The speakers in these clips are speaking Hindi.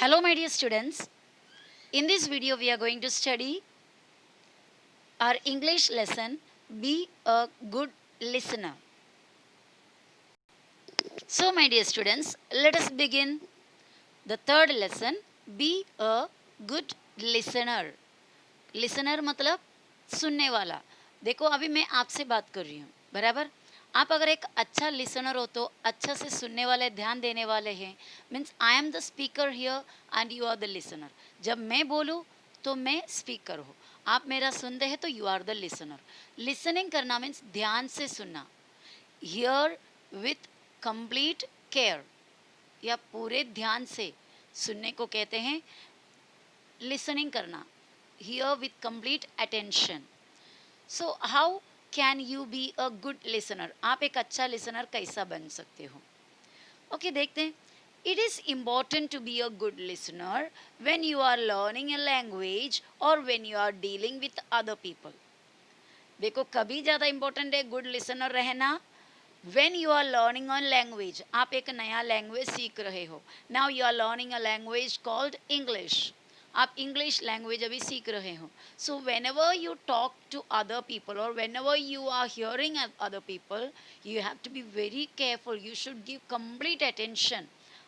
Hello, my dear students. In this video, we are going to study our English lesson, Be a Good Listener. So, my dear students, let us begin the third lesson, Be a Good Listener. Listener मतलब सुनने वाला. देखो अभी मैं आपसे बात कर रही हूँ, बराबर. आप अगर एक अच्छा लिसनर हो तो अच्छा से सुनने वाले, ध्यान देने वाले हैं. Means I am the speaker here and you are the listener. जब मैं बोलूँ तो मैं स्पीकर हूँ, आप मेरा सुनते हैं तो you are the listener. Listening करना मीन्स ध्यान से सुनना. हियर विथ कंप्लीट केयर, या पूरे ध्यान से सुनने को कहते हैं लिसनिंग करना. Hear with complete attention. So how can you be a good listener? आप एक अच्छा listener कैसा बन सकते हो? ओके देखते हैं. It is important to be a good listener when you are learning a language or when you are dealing with other people. देखो कभी ज़्यादा इम्पोर्टेंट है गुड लिसनर रहना. When you are learning a language, आप एक नया लैंग्वेज सीख रहे हो. Now you are learning a language called English. आप इंग्लिश लैंग्वेज अभी सीख रहे हो. So whenever you talk to other people और whenever you are hearing other people, you have to be very careful. You should give complete attention.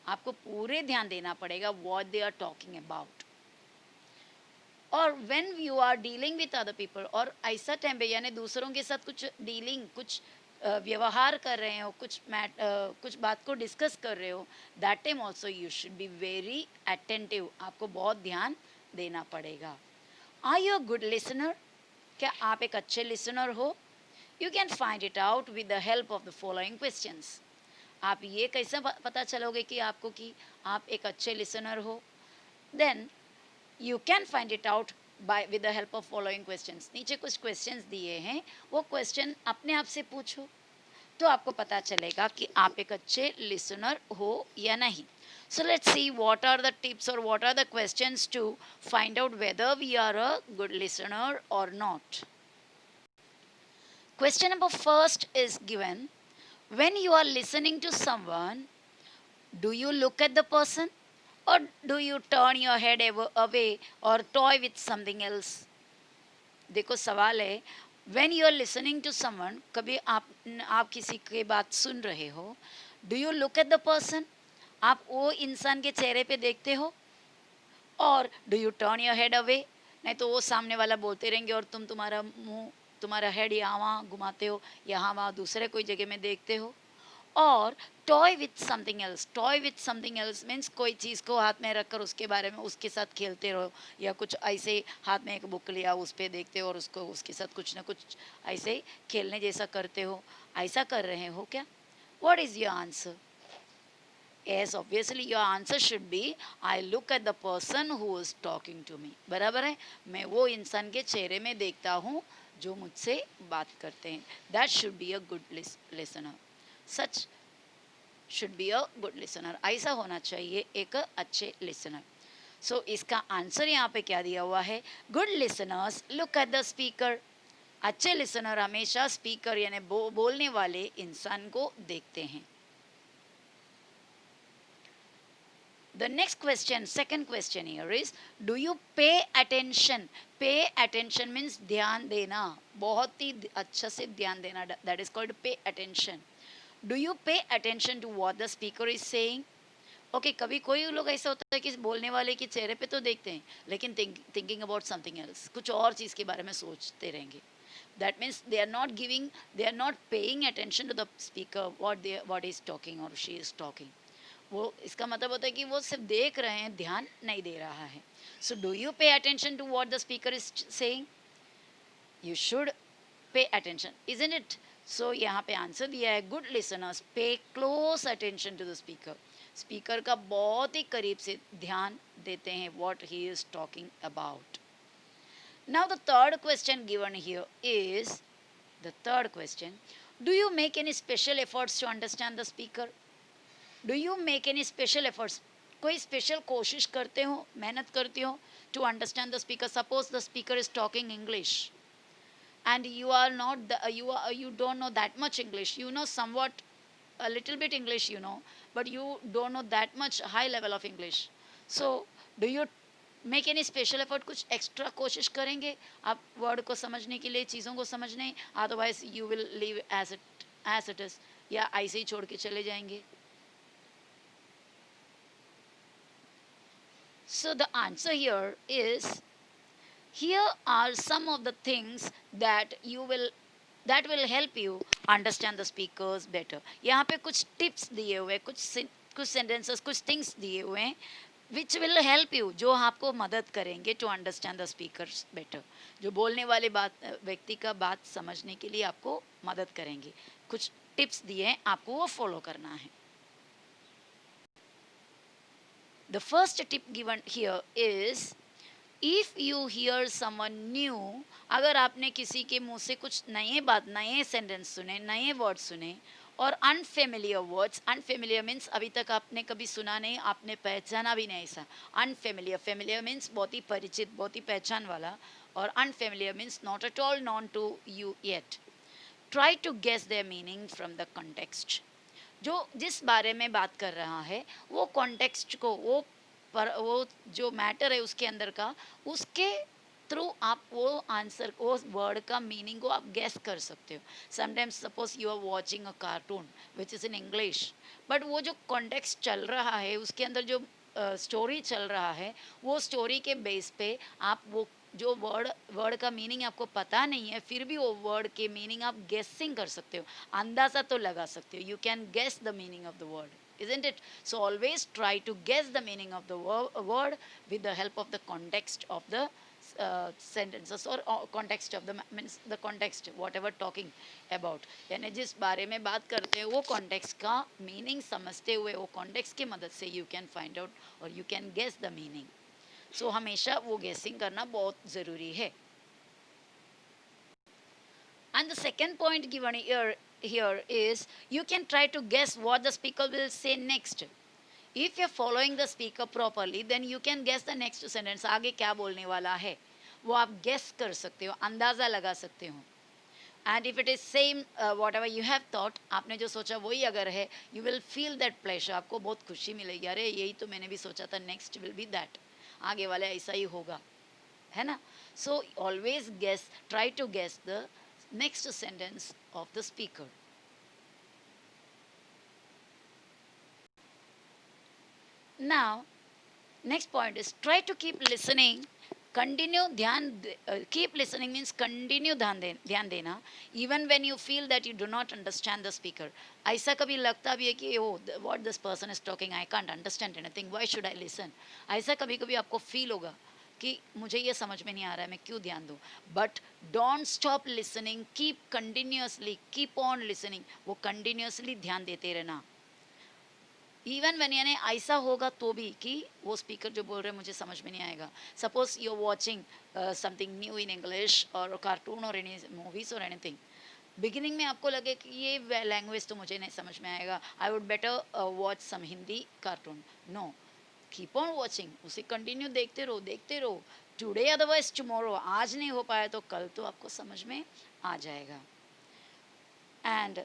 आपको पूरे ध्यान देना पड़ेगा what they are talking about. और when you are dealing with other people, और ऐसा टाइम पे यानी दूसरों के साथ कुछ डीलिंग, कुछ व्यवहार कर रहे हो, कुछ बात को डिस्कस कर रहे हो, that time also you should be very attentive. आपको बहुत ध्यान देना पड़ेगा. Are you a good listener? क्या आप एक अच्छे लिसनर हो? You can find it out with the help of the following questions. आप ये कैसे पता चलोगे कि आपको कि आप एक अच्छे लिसनर हो? Then you can find it out by with the help of following questions. नीचे कुछ क्वेश्चंस दिए हैं, वो क्वेश्चन अपने आप से पूछो तो आपको पता चलेगा कि आप एक अच्छे लिसनर हो या नहीं. So let's see what are the tips or what are the questions to find out whether we are a good listener or not. Question number first is given. When you are listening to someone, do you look at the person or do you turn your head away or toy with something else? देखो सवाल है, when you are listening to someone, कभी आप किसी की बात सुन रहे हो, do you look at the person, आप वो इंसान के चेहरे पे देखते हो, और do you turn your head away, नहीं तो वो सामने वाला बोलते रहेंगे और तुम तुम्हारा मुंह, तुम्हारा हेड यहाँ वहाँ घुमाते हो, यहाँ वहाँ दूसरे कोई जगह में देखते हो. और toy with something else. Toy with something else means कोई चीज़ को हाथ में रखकर उसके बारे में उसके साथ खेलते रहो, या कुछ ऐसे हाथ में एक बुक लिया उस पर देखते हो और उसको उसके साथ कुछ ना कुछ ऐसे खेलने जैसा करते हो. ऐसा कर रहे हो क्या? What is your answer? Yes, obviously your answer should be I look at the person who is talking to me. बराबर है, मैं वो इंसान के चेहरे में देखता हूँ जो मुझसे बात करते हैं. That should be a good listener. Such should be a good listener. ऐसा होना चाहिए एक अच्छे listener. So इसका आंसर यहाँ पे क्या दिया हुआ है? Good listeners look at the speaker. अच्छे listener हमेशा speaker यानी बोलने वाले इंसान को देखते हैं. The next question, second question here is, do you pay attention? Pay attention means ध्यान देना, बहुत ही अच्छा से ध्यान देना. That is called pay attention. Do you pay attention to what the speaker is saying? Okay कभी कोई लोग ऐसा होता है कि बोलने वाले के चेहरे पे तो देखते हैं, लेकिन थिंकिंग अबाउट समथिंग एल्स, कुछ और चीज़ के बारे में सोचते रहेंगे. That means they are not giving, they are not paying attention to the speaker, what is talking or she is talking. वो इसका मतलब होता है कि वो सिर्फ देख रहे हैं, ध्यान नहीं दे रहा है. So do you pay attention to what the speaker is saying? You should pay attention, isn't it? So यहाँ पे आंसर दिया है, good listeners pay close attention to the speaker. Speaker का बहुत ही करीब से ध्यान देते हैं what he is talking about. Now the third question given here is, the third question, do you make any special efforts to understand the speaker? Do you make any special efforts? कोई स्पेशल कोशिश करते हो, मेहनत करते हो to understand the speaker? Suppose the speaker is talking English and you are not you don't know that much English. You know somewhat a little bit English, you know, but you don't know that much high level of English. So do you make any special effort, कुछ एक्स्ट्रा कोशिश करेंगे आप वर्ड को समझने के लिए, चीज़ों को समझने, otherwise you will leave as it is, या ऐसे ही छोड़ के चले जाएंगे. So the answer here is, here are some of the things that will help you understand the speakers better. यहाँ पे कुछ टिप्स दिए हुए, कुछ सेंटेंसेस, कुछ थिंग्स दिए हुए हैं विच विल हेल्प यू, जो आपको मदद करेंगे to understand the speakers better, जो बोलने वाले व्यक्ति का बात समझने के लिए आपको मदद करेंगे. कुछ टिप्स दिए हैं, आपको वो फॉलो करना है. The first tip given here is, if you hear someone new, अगर आपने किसी के मुंह से कुछ नए बात, नए सेंटेंस सुने, नए वर्ड सुने, और अनफेमिलियर वर्ड्स, अनफेमिलियर मीन्स अभी तक आपने कभी सुना नहीं, आपने पहचाना भी नहीं ऐसा. अनफेमिलियर, फेमिलियर मीन्स बहुत ही परिचित, बहुत ही पहचान वाला, और unfamiliar means not at all known to you yet. Try to guess their meaning from the context. जो जिस बारे में बात कर रहा है, वो कॉन्टेक्स्ट को, वो जो मैटर है उसके अंदर का, उसके थ्रू आप वो आंसर, वो वर्ड का मीनिंग को आप गेस कर सकते हो. Sometimes suppose you are watching a cartoon which is in English, but वो जो कॉन्टेक्स्ट चल रहा है, उसके अंदर जो स्टोरी चल रहा है, वो स्टोरी के बेस पे आप वो जो वर्ड का मीनिंग आपको पता नहीं है, फिर भी वो वर्ड के मीनिंग आप गेसिंग कर सकते हो, अंदाज़ा तो लगा सकते हो. You can guess the meaning of the word, isn't it? So always try to guess the meaning of the word with the help of the context of the sentences, or context of the means the context whatever talking about, यानी जिस बारे में बात करते हैं वो context का meaning समझते हुए, वो context की मदद से you can find out or you can guess the meaning. So हमेशा वो guessing करना बहुत ज़रूरी है. And the second point given here is, you can try to guess what the speaker will say next. If you're following the speaker properly, then you can guess the next sentence. आगे क्या बोलने वाला है वो आप guess कर सकते हो, अंदाज़ा लगा सकते हो. And if it is same whatever you have thought, आपने जो सोचा वही अगर है, you will feel that pleasure. आपको बहुत खुशी मिलेगी, अरे यही तो मैंने भी सोचा था, next will be that. आगे वाला ऐसा ही होगा, है ना? So always guess, try to guess the next sentence of the speaker. Now, next point is, try to keep listening. Continue keep listening means continue ध्यान देना, even when you feel that you do not understand the speaker. ऐसा कभी लगता भी है कि oh, what this person is talking, I can't understand anything, why should I listen. ऐसा कभी कभी आपको फील होगा कि मुझे ये समझ में नहीं आ रहा है, मैं क्यों ध्यान दूँ. But don't stop listening, keep continuously, keep on listening. वो कंटिन्यूसली ध्यान देते रहना. इवन वेन, यानी ऐसा होगा तो भी कि वो स्पीकर जो बोल रहे हैं मुझे समझ में नहीं आएगा. Suppose you are watching something new in English और कार्टून और एनी मूवीज और एनीथिंग. बिगिनिंग में आपको लगे कि ये लैंग्वेज तो मुझे नहीं समझ में आएगा, I would better watch some Hindi cartoon. No, keep on watching, उसे कंटिन्यू देखते रहो, देखते रहो. टुडे अदरवाइज टुमारो, आज नहीं हो पाया तो कल तो आपको समझ में आ जाएगा. And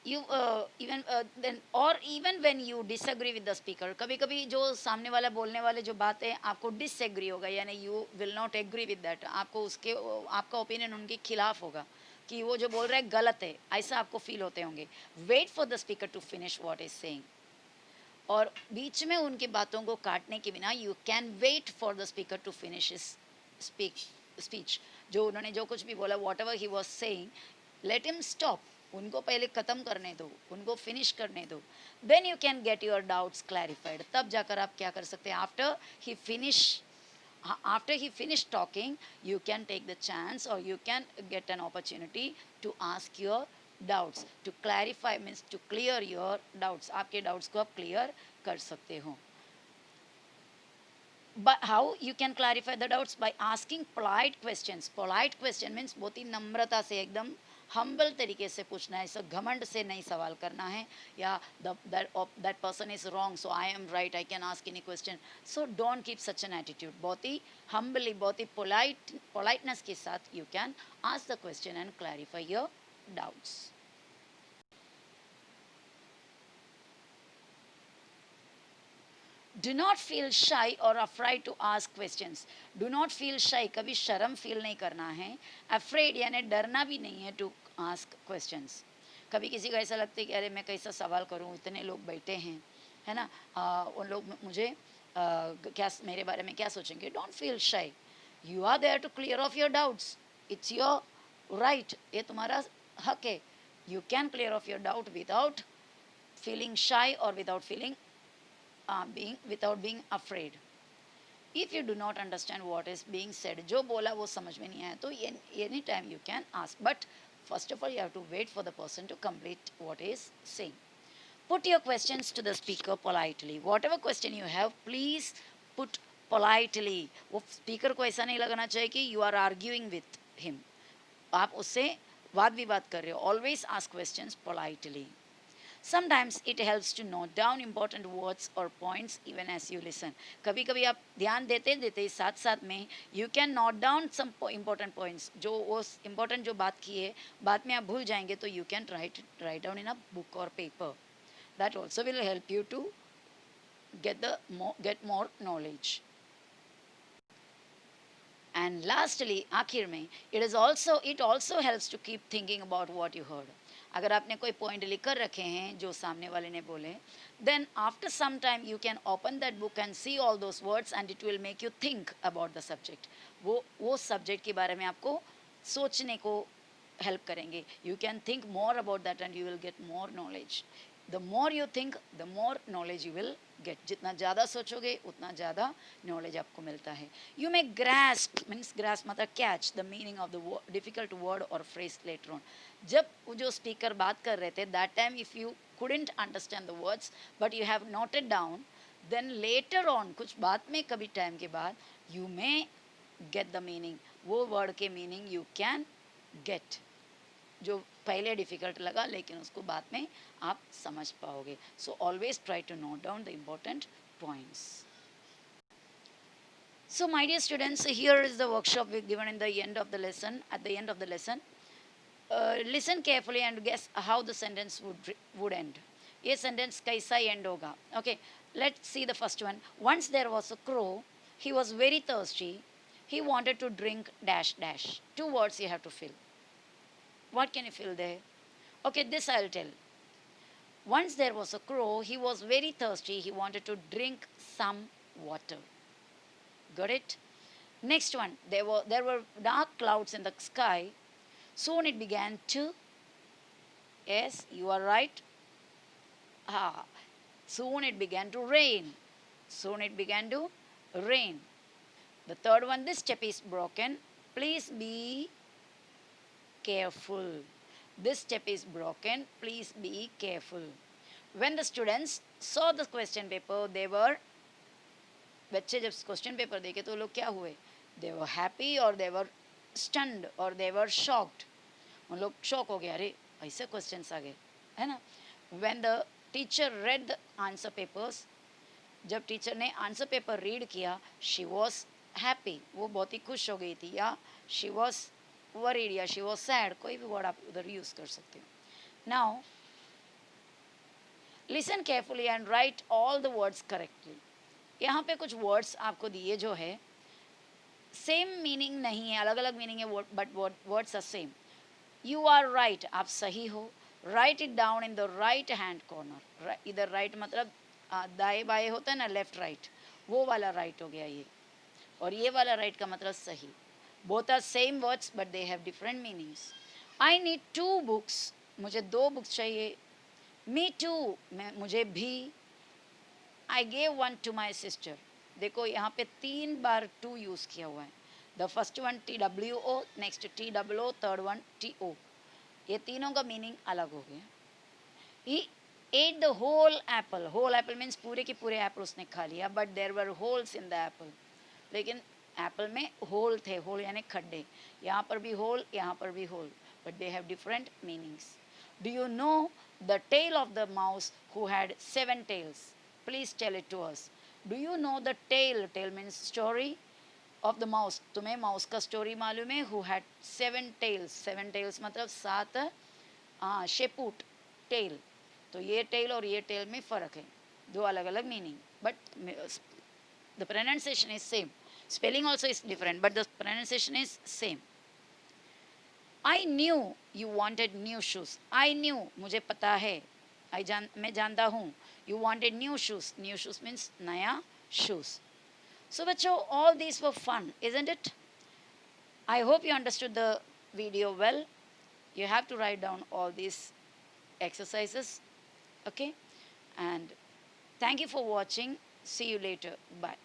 you even then, or even when you disagree with the speaker, कभी कभी जो सामने वाला बोलने वाले जो बात है आपको डिसएग्री होगा, यानी you will not agree with that, आपको उसके आपका ओपिनियन उनके खिलाफ होगा कि वो जो बोल रहा है गलत है, ऐसा आपको फील होते होंगे. Wait for the speaker to finish what is saying. और बीच में उनकी बातों को काटने के बिना you can wait for the speaker to finish his speech. जो उन्होंने जो कुछ भी बोला, whatever he was saying, let him stop, उनको पहले ख़त्म करने दो, उनको फिनिश करने दो. Then you can get your doubts clarified. तब जाकर आप क्या कर सकते हैं, after he finished talking, you can take the chance or you can get an opportunity to ask your doubts, to clarify means to clear your doubts. आपके doubts को आप clear कर सकते हो. But how you can clarify the doubts? By asking polite questions. Polite question means बहुत ही नम्रता से, एकदम हम्बल तरीके से पूछना है, ऐसा घमंड से नहीं सवाल करना है, या that person is wrong so I am right, I can ask any question. So don't keep such an attitude. बहुत ही humbly, बहुत ही politeness के साथ you can ask the question and clarify your doubts. Do not feel shy or afraid to ask questions. Do not feel shy, कभी शर्म फील नहीं करना है. Afraid यानी डरना भी नहीं है to ask questions. कभी किसी को ऐसा लगता है कि अरे मैं कैसा सवाल करूं, इतने लोग बैठे हैं, है ना, उन लोग मुझे क्या मेरे बारे में क्या सोचेंगे. Don't feel shy. You are there to clear off your doubts. It's your right. ये तुम्हारा हक है. You can clear off your doubt without feeling shy or without feeling without being afraid. If you do not understand what is being said, जो बोला वो समझ में नहीं आया तो any time you can ask. But first of all, you have to wait for the person to complete what he is saying. Put your questions to the speaker politely. Whatever question you have, please put politely. वो speaker को ऐसा नहीं लगना चाहिए कि you are arguing with him. आप उससे वाद विवाद कर रहे हो. Always ask questions politely. Sometimes it helps to note down important words or points even as you listen. कभी कभी आप ध्यान देते देते साथ साथ में you can note down some important points. जो वो important जो बात की है बाद में आप भूल जाएंगे तो you can write down in a book or paper. That also will help you to get more knowledge. And lastly, आखिर में it also helps to keep thinking about what you heard. अगर आपने कोई पॉइंट लिख कर रखे हैं जो सामने वाले ने बोले, then after some time you can open that book and see all those words and it will make you think about the subject. वो सब्जेक्ट के बारे में आपको सोचने को हेल्प करेंगे. You can think more about that and you will get more knowledge. The more you think, the more knowledge you will get. जितना ज़्यादा सोचोगे उतना ज़्यादा knowledge आपको मिलता है. You may grasp मतलब catch the meaning of the difficult word or phrase later on. जब वो जो speaker बात कर रहे थे, that time if you couldn't understand the words but you have noted down, then later on कुछ बाद में कभी time के बाद you may get the meaning. वो word के meaning you can get. जो पहले डिफ़िकल्ट लगा लेकिन उसको बाद में आप समझ पाओगे. So always try to note down the important points. So my dear students, here is the workshop we've given in the end of the lesson. At the end of the lesson, listen carefully and guess how the sentence would end. ये sentence कैसा end होगा? Okay, let's see the first one. Once there was a crow. He was very thirsty. He wanted to drink dash dash. 2 words you have to fill. What can you fill there? Okay, this I'll tell. Once there was a crow. He was very thirsty. He wanted to drink some water. Got it? Next one. There were dark clouds in the sky. Soon it began to. Yes, you are right. Soon it began to rain. Soon it began to rain. The third one. This step is broken. Please be careful. This step is broken. Please be careful. When the students saw the question paper, they were. बच्चे जब क्वेश्चन पेपर देखे तो लोग क्या हुए? They were happy or they were stunned or they were shocked. उन लोग शॉक हो गए, अरे ऐसे क्वेश्चंस आ गए, है ना? When the teacher read the answer papers, जब टीचर ने आंसर पेपर रीड किया, she was happy. वो बहुत ही खुश हो गई थी. या she was worried या she was sad. कोई भी वर्ड आप उधर यूज़ कर सकते हो. Now listen carefully and write all the words correctly. यहाँ पे कुछ वर्ड्स आपको दिए जो है सेम मीनिंग नहीं है, अलग अलग मीनिंग है, but words are same. You are right, आप सही हो. Write it down in the right hand corner. इधर राइट मतलब दाएं बाएं होता है ना, लेफ्ट राइट, वो वाला राइट हो गया ये. और ये वाला राइट का मतलब सही. Both are same words but they have different meanings. I need 2 books. मुझे 2 बुक्स चाहिए. मी टू, मुझे भी. I gave one to my sister. देखो यहाँ पे 3 बार 2 यूज़ किया हुआ है. The first one TWO, next TWO, third one TO. ये तीनों का मीनिंग अलग हो गया. He ate the whole apple. Whole apple means पूरे के पूरे एप्पल उसने खा लिया. But there were holes in the apple. लेकिन एप्पल में होल थे. होल यानी खड्डे. यहाँ पर भी होल, यहाँ पर भी whole. But they have different meanings. Do you know the tale of the mouse who had 7 tails? Please tell it to us. Do you know the tale? Tale means story of the mouse. तुम्हें माउस का स्टोरी मालूम है? Who had 7 tails. 7 tails मतलब 7 शेपूट. टेल. तो ये टेल और ये टेल में फ़र्क है. दो अलग अलग meaning, but the pronunciation is same. Spelling also is different, but the pronunciation is same. I knew you wanted new shoes. I knew, मुझे पता है. मैं जानता हूँ. You wanted new shoes. New shoes means नया shoes. So बच्चों, all these were fun, isn't it? I hope you understood the video well. You have to write down all these exercises. Okay? And thank you for watching. See you later. Bye.